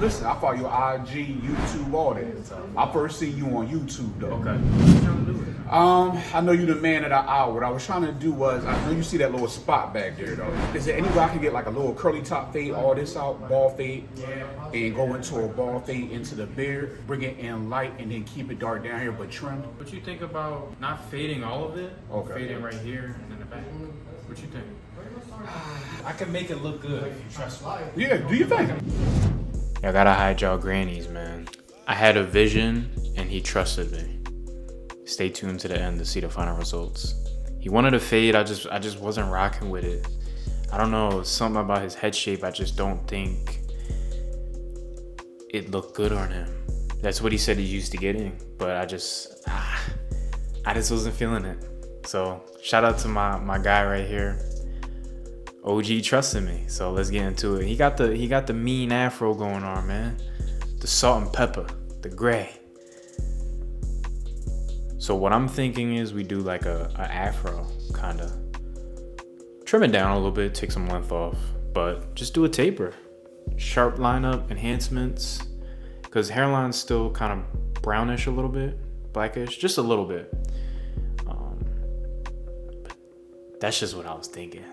Listen, I follow your IG, YouTube, all that. I first see you on YouTube though. Okay. What you trying to do with it? I know you the man of the hour. What I was trying to do was, I know you see that little spot back there though. Is there any way I can get like a little curly top fade, all this out, ball fade, and go into a ball fade into the beard, bring it in light, and then keep it dark down here but trimmed? What you think about not fading all of it? Okay. Fading right here and then the back. What you think? I can make it look good if you trust me. Yeah, do you think? I gotta hide y'all grannies, man. I had a vision and he trusted me. Stay tuned to the end to see the final results. He wanted a fade, I just wasn't rocking with it. I don't know, something about his head shape, I just don't think it looked good on him. That's what he said he used to getting, but I just wasn't feeling it. So shout out to my guy right here. OG trusting me, so let's get into it. He got the mean afro going on, man. The salt and pepper, the gray. So what I'm thinking is we do like a afro, kinda. Trim it down a little bit, take some length off, but just do a taper. Sharp lineup, enhancements, because hairline's still kind of brownish a little bit, blackish, just a little bit. But that's just what I was thinking.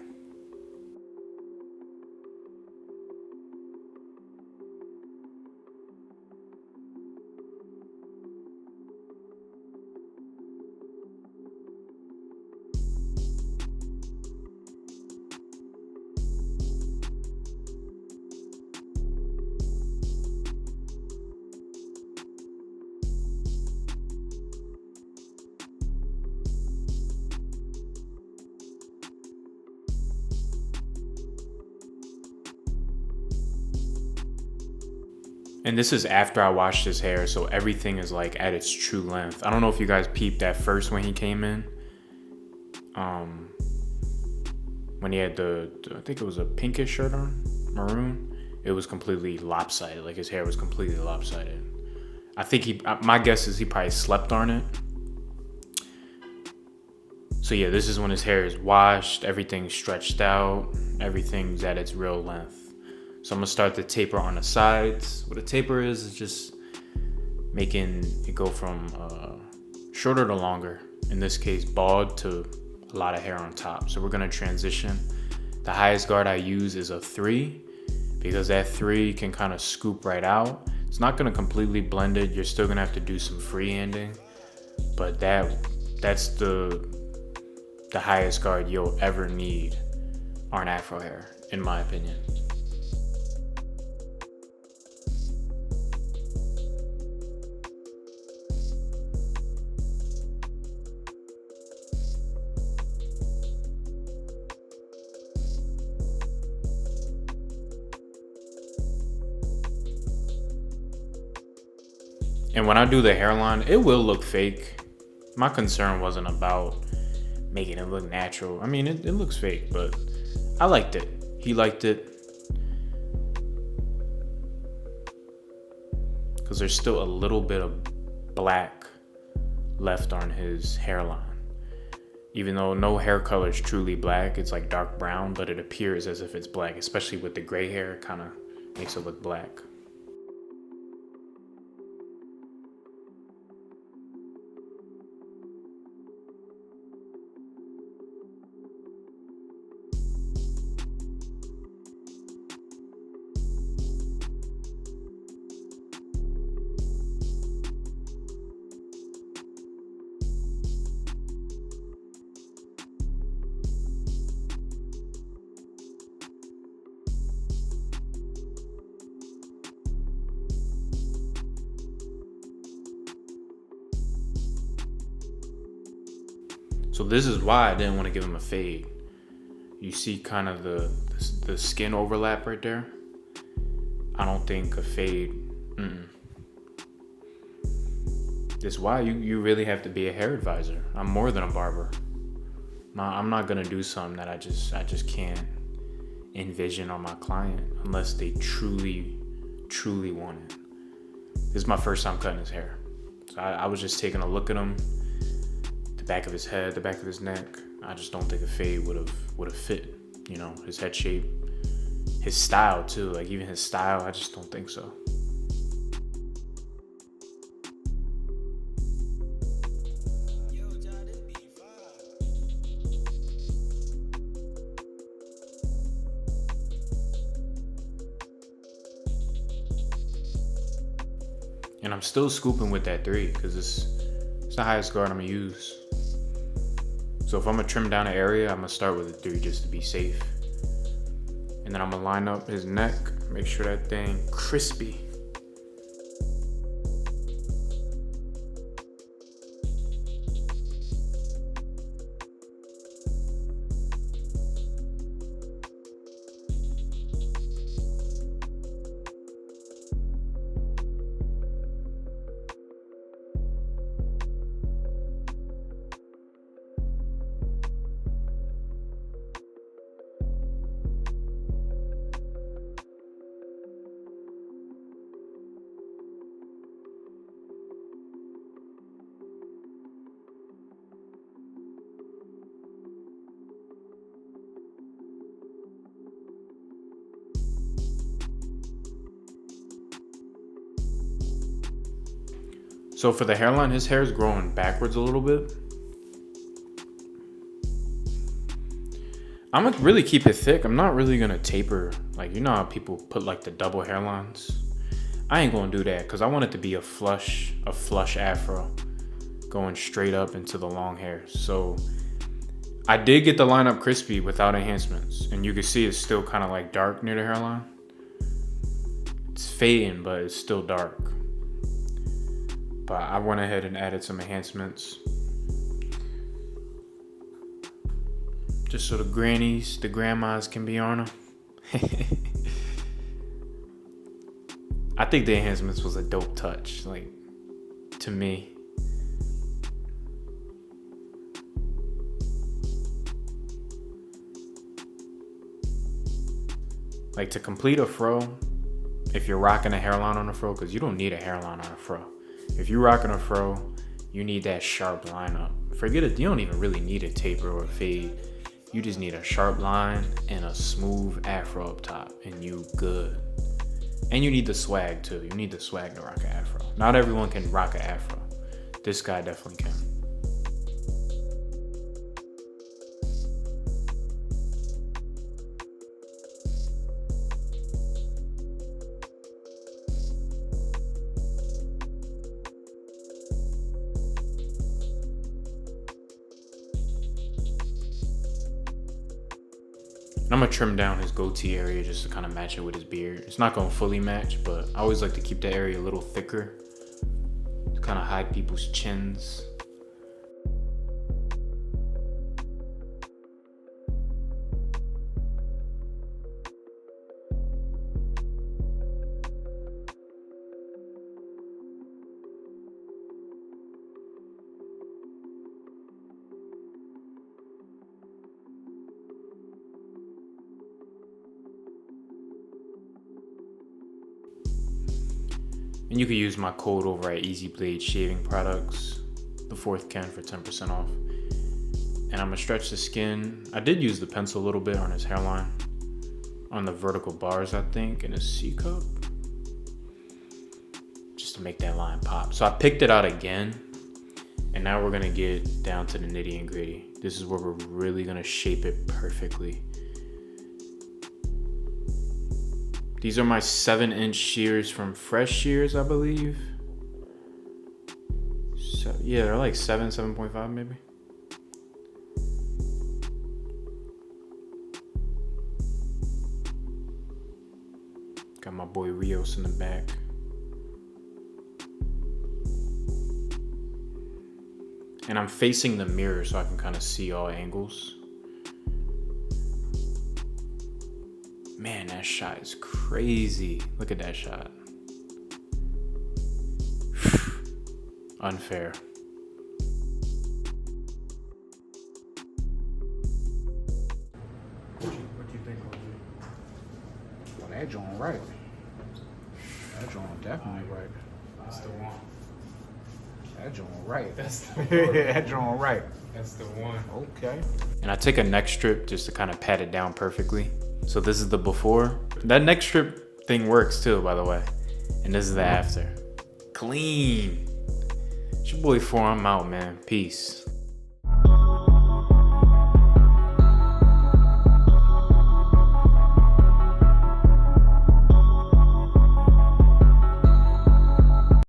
And this is after I washed his hair, so everything is like at its true length. I don't know if you guys peeped that first when he came in. When he had I think it was a pinkish shirt on, maroon. It was completely lopsided, like his hair was completely lopsided. I think my guess is he probably slept on it. So yeah, this is when his hair is washed, everything's stretched out, everything's at its real length. So I'm gonna start the taper on the sides. What a taper is just making it go from shorter to longer. In this case, bald to a lot of hair on top. So we're gonna transition. The highest guard I use is a 3 because that 3 can kind of scoop right out. It's not gonna completely blend it. You're still gonna have to do some freehanding, but that's the highest guard you'll ever need on afro hair, in my opinion. And when I do the hairline, it will look fake. My concern wasn't about making it look natural. I mean, it looks fake, but I liked it. He liked it. Because there's still a little bit of black left on his hairline. Even though no hair color is truly black, it's like dark brown, but it appears as if it's black, especially with the gray hair, it kind of makes it look black. So this is why I didn't want to give him a fade. You see kind of the skin overlap right there? I don't think a fade, This is why you really have to be a hair advisor. I'm more than a barber. I'm not gonna do something that I just can't envision on my client unless they truly want it. This is my first time cutting his hair. So I was just taking a look at him. Back of his head, the back of his neck. I just don't think a fade would have fit, his head shape, his style too. Like even his style, I just don't think so. And I'm still scooping with that 3 because it's the highest guard I'm gonna use. So if I'm gonna trim down an area, I'm gonna start with a 3 just to be safe. And then I'm gonna line up his neck, make sure that thing crispy. So for the hairline, his hair is growing backwards a little bit. I'm gonna really keep it thick. I'm not really gonna taper. Like, you know how people put like the double hairlines? I ain't gonna do that because I want it to be a flush afro going straight up into the long hair. So I did get the line up crispy without enhancements. And you can see it's still kind of like dark near the hairline. It's fading, but it's still dark. But I went ahead and added some enhancements. Just so the grannies, the grandmas can be on them. I think the enhancements was a dope touch, like, to me. Like, to complete a fro, if you're rocking a hairline on a fro, because you don't need a hairline on a fro. If you're rocking a fro, you need that sharp lineup. Forget it, you don't even really need a taper or a fade. You just need a sharp line and a smooth afro up top, and you good. And you need the swag too. You need the swag to rock an afro. Not everyone can rock an afro. This guy definitely can. I'm gonna trim down his goatee area just to kind of match it with his beard. It's not gonna fully match, but I always like to keep the area a little thicker to kind of hide people's chins. And you can use my code over at Easy Blade Shaving Products, the 4th can for 10% off. And I'm gonna stretch the skin. I did use the pencil a little bit on his hairline, on the vertical bars, I think, in his C cup, just to make that line pop. So I picked it out again, and now we're gonna get down to the nitty and gritty. This is where we're really gonna shape it perfectly. These are my 7-inch shears from Fresh Shears, I believe. So, yeah, they're like 7.5 maybe. Got my boy Rios in the back. And I'm facing the mirror so I can kind of see all angles. Man, that shot is crazy. Look at that shot. Unfair. What you think, OG? Well, that joint right. That joint definitely right. That's the one. That joint right. That's the one. That joint right. That's the one. Okay. And I take a neck strip just to kind of pat it down perfectly. So this is the before. That neck strip thing works too, by the way. And this is the after. Clean. It's your boy 4, I'm out, man. Peace.